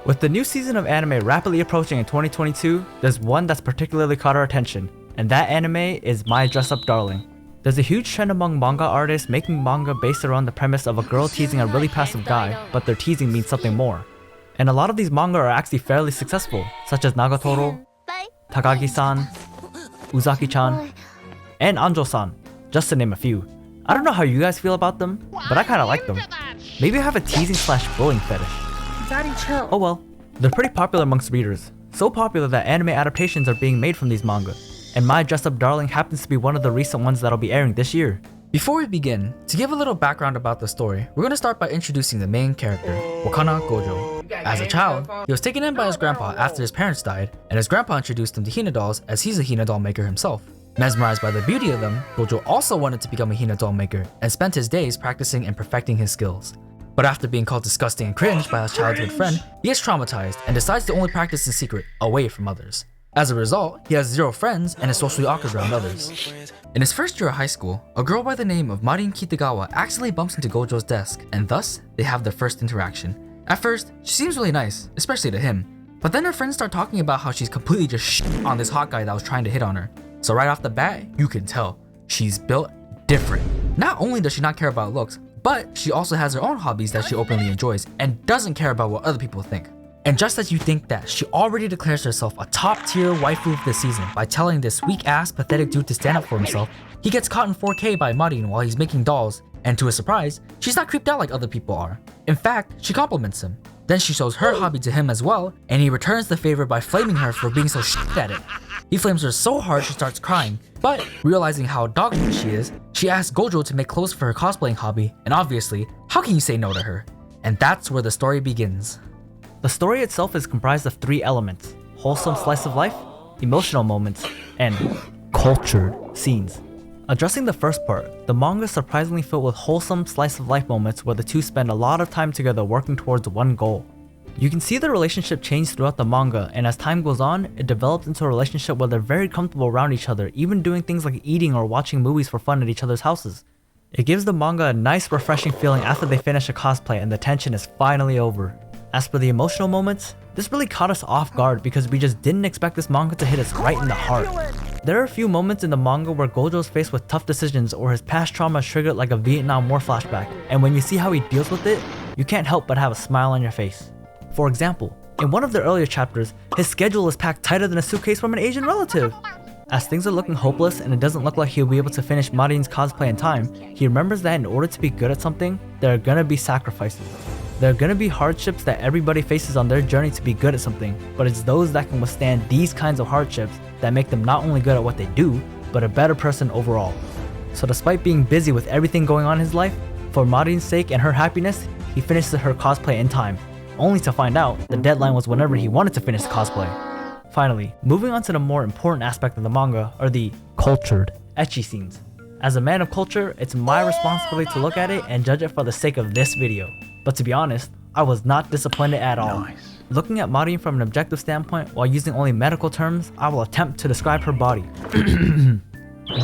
With the new season of anime rapidly approaching in 2022, there's one that's particularly caught our attention, and that anime is My Dress Up Darling. There's a huge trend among manga artists making manga based around the premise of a girl teasing a really passive guy, but their teasing means something more. And a lot of these manga are actually fairly successful, such as Nagatoro, Takagi-san, Uzaki-chan, and Anjo-san, just to name a few. I don't know how you guys feel about them, but I kinda like them. Maybe I have a teasing/bullying fetish. Daddy, chill. Oh well. They're pretty popular amongst readers, so popular that anime adaptations are being made from these manga, and My Dress Up Darling happens to be one of the recent ones that'll be airing this year. Before we begin, to give a little background about the story, we're going to start by introducing the main character, Wakana Gojou. As a child, he was taken in by his grandpa after his parents died, and his grandpa introduced him to Hina dolls as he's a Hina doll maker himself. Mesmerized by the beauty of them, Gojou also wanted to become a Hina doll maker and spent his days practicing and perfecting his skills. But after being called disgusting and cringe by his childhood friend, he gets traumatized and decides to only practice in secret, away from others. As a result, he has 0 friends and is socially awkward around others. In his first year of high school, a girl by the name of Marin Kitagawa accidentally bumps into Gojou's desk, and thus, they have their first interaction. At first, she seems really nice, especially to him, but then her friends start talking about how she's completely just shit on this hot guy that was trying to hit on her. So right off the bat, you can tell, she's built different. Not only does she not care about looks, but she also has her own hobbies that she openly enjoys and doesn't care about what other people think. And just as you think that, she already declares herself a top tier waifu of the season by telling this weak ass pathetic dude to stand up for himself. He gets caught in 4K by Marin while he's making dolls, and to his surprise, she's not creeped out like other people are. In fact, she compliments him. Then she shows her hobby to him as well, and he returns the favor by flaming her for being so shit at it. He flames her so hard she starts crying, but realizing how doggy she is, she asks Gojou to make clothes for her cosplaying hobby, and obviously, how can you say no to her? And that's where the story begins. The story itself is comprised of 3 elements: wholesome slice of life, emotional moments, and cultured scenes. Addressing the first part, the manga is surprisingly filled with wholesome slice of life moments where the two spend a lot of time together working towards one goal. You can see the relationship change throughout the manga, and as time goes on, it develops into a relationship where they're very comfortable around each other, even doing things like eating or watching movies for fun at each other's houses. It gives the manga a nice refreshing feeling after they finish a cosplay and the tension is finally over. As for the emotional moments, this really caught us off guard because we just didn't expect this manga to hit us right in the heart. There are a few moments in the manga where Gojo is faced with tough decisions or his past trauma is triggered like a Vietnam War flashback, and when you see how he deals with it, you can't help but have a smile on your face. For example, in one of the earlier chapters, his schedule is packed tighter than a suitcase from an Asian relative. As things are looking hopeless and it doesn't look like he'll be able to finish Marin's cosplay in time, he remembers that in order to be good at something, there are gonna be sacrifices. There are gonna be hardships that everybody faces on their journey to be good at something, but it's those that can withstand these kinds of hardships that make them not only good at what they do, but a better person overall. So despite being busy with everything going on in his life, for Marin's sake and her happiness, he finishes her cosplay in time, only to find out the deadline was whenever he wanted to finish the cosplay. Finally, moving on to the more important aspect of the manga are the cultured, ecchi scenes. As a man of culture, it's my responsibility to look at it and judge it for the sake of this video. But to be honest, I was not disappointed at all. Nice. Looking at Marin from an objective standpoint while using only medical terms, I will attempt to describe her body.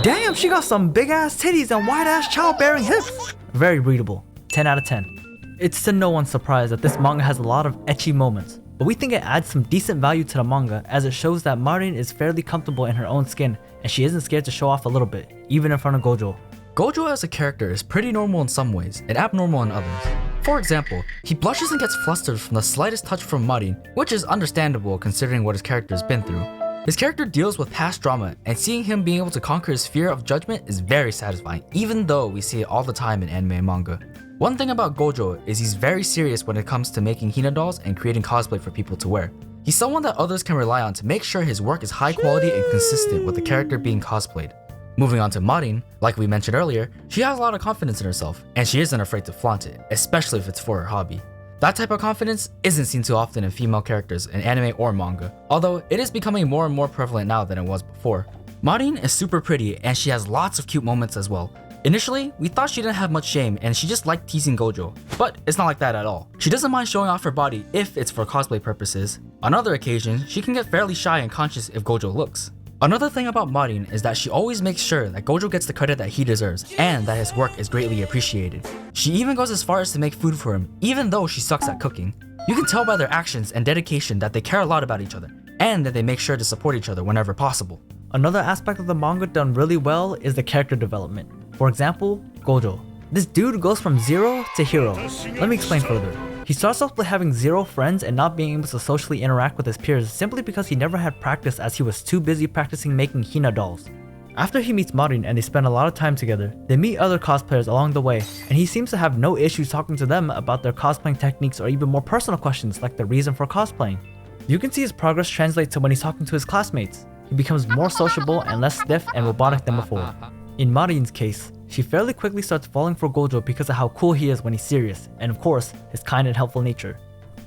Damn, she got some big ass titties and wide ass childbearing hips! Very readable, 10 out of 10. It's to no one's surprise that this manga has a lot of ecchi moments, but we think it adds some decent value to the manga as it shows that Marin is fairly comfortable in her own skin and she isn't scared to show off a little bit, even in front of Gojou. Gojou as a character is pretty normal in some ways and abnormal in others. For example, he blushes and gets flustered from the slightest touch from Marin, which is understandable considering what his character has been through. His character deals with past drama, and seeing him being able to conquer his fear of judgment is very satisfying, even though we see it all the time in anime and manga. One thing about Gojou is he's very serious when it comes to making Hina dolls and creating cosplay for people to wear. He's someone that others can rely on to make sure his work is high quality and consistent with the character being cosplayed. Moving on to Marin, like we mentioned earlier, she has a lot of confidence in herself, and she isn't afraid to flaunt it, especially if it's for her hobby. That type of confidence isn't seen too often in female characters in anime or manga, although it is becoming more and more prevalent now than it was before. Marin is super pretty and she has lots of cute moments as well. Initially, we thought she didn't have much shame and she just liked teasing Gojou, but it's not like that at all. She doesn't mind showing off her body if it's for cosplay purposes. On other occasions, she can get fairly shy and conscious if Gojou looks. Another thing about Marin is that she always makes sure that Gojou gets the credit that he deserves and that his work is greatly appreciated. She even goes as far as to make food for him, even though she sucks at cooking. You can tell by their actions and dedication that they care a lot about each other, and that they make sure to support each other whenever possible. Another aspect of the manga done really well is the character development. For example, Gojou. This dude goes from zero to hero. Let me explain further. He starts off by having zero friends and not being able to socially interact with his peers simply because he never had practice as he was too busy practicing making Hina dolls. After he meets Marin and they spend a lot of time together, they meet other cosplayers along the way, and he seems to have no issues talking to them about their cosplaying techniques or even more personal questions like the reason for cosplaying. You can see his progress translate to when he's talking to his classmates. He becomes more sociable and less stiff and robotic than before. In Marin's case, she fairly quickly starts falling for Gojou because of how cool he is when he's serious, and of course, his kind and helpful nature.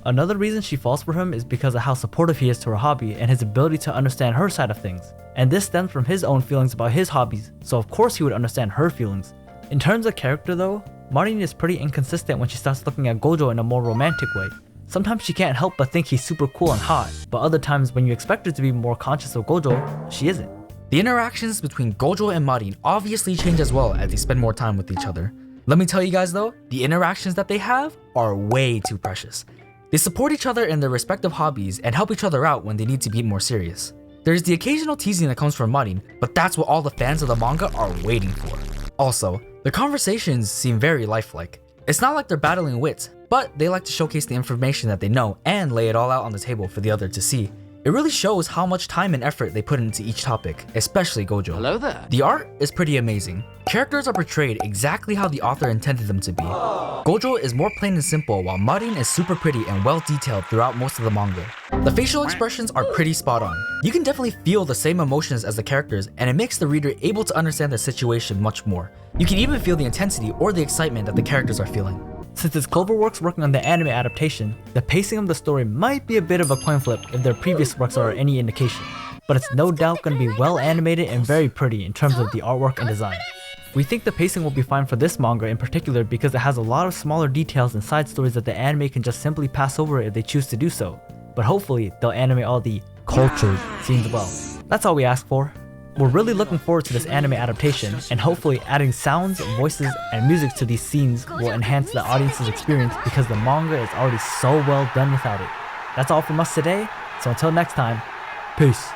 Another reason she falls for him is because of how supportive he is to her hobby and his ability to understand her side of things. And this stems from his own feelings about his hobbies, so of course he would understand her feelings. In terms of character though, Marin is pretty inconsistent when she starts looking at Gojou in a more romantic way. Sometimes she can't help but think he's super cool and hot, but other times when you expect her to be more conscious of Gojou, she isn't. The interactions between Gojou and Marin obviously change as well as they spend more time with each other. Let me tell you guys though, the interactions that they have are way too precious. They support each other in their respective hobbies and help each other out when they need to be more serious. There's the occasional teasing that comes from Marin, but that's what all the fans of the manga are waiting for. Also, their conversations seem very lifelike. It's not like they're battling wits, but they like to showcase the information that they know and lay it all out on the table for the other to see. It really shows how much time and effort they put into each topic, especially Gojou. Hello there. The art is pretty amazing. Characters are portrayed exactly how the author intended them to be. Gojou is more plain and simple, while Marin is super pretty and well detailed throughout most of the manga. The facial expressions are pretty spot on. You can definitely feel the same emotions as the characters, and it makes the reader able to understand the situation much more. You can even feel the intensity or the excitement that the characters are feeling. Since it's Cloverworks working on the anime adaptation, the pacing of the story might be a bit of a coin flip if their previous works are any indication, but it's no doubt going to be well animated and very pretty in terms of the artwork and design. We think the pacing will be fine for this manga in particular because it has a lot of smaller details and side stories that the anime can just simply pass over if they choose to do so, but hopefully they'll animate all the cultured scenes well. That's all we ask for. We're really looking forward to this anime adaptation, and hopefully adding sounds, voices, and music to these scenes will enhance the audience's experience because the manga is already so well done without it. That's all from us today, so until next time, peace.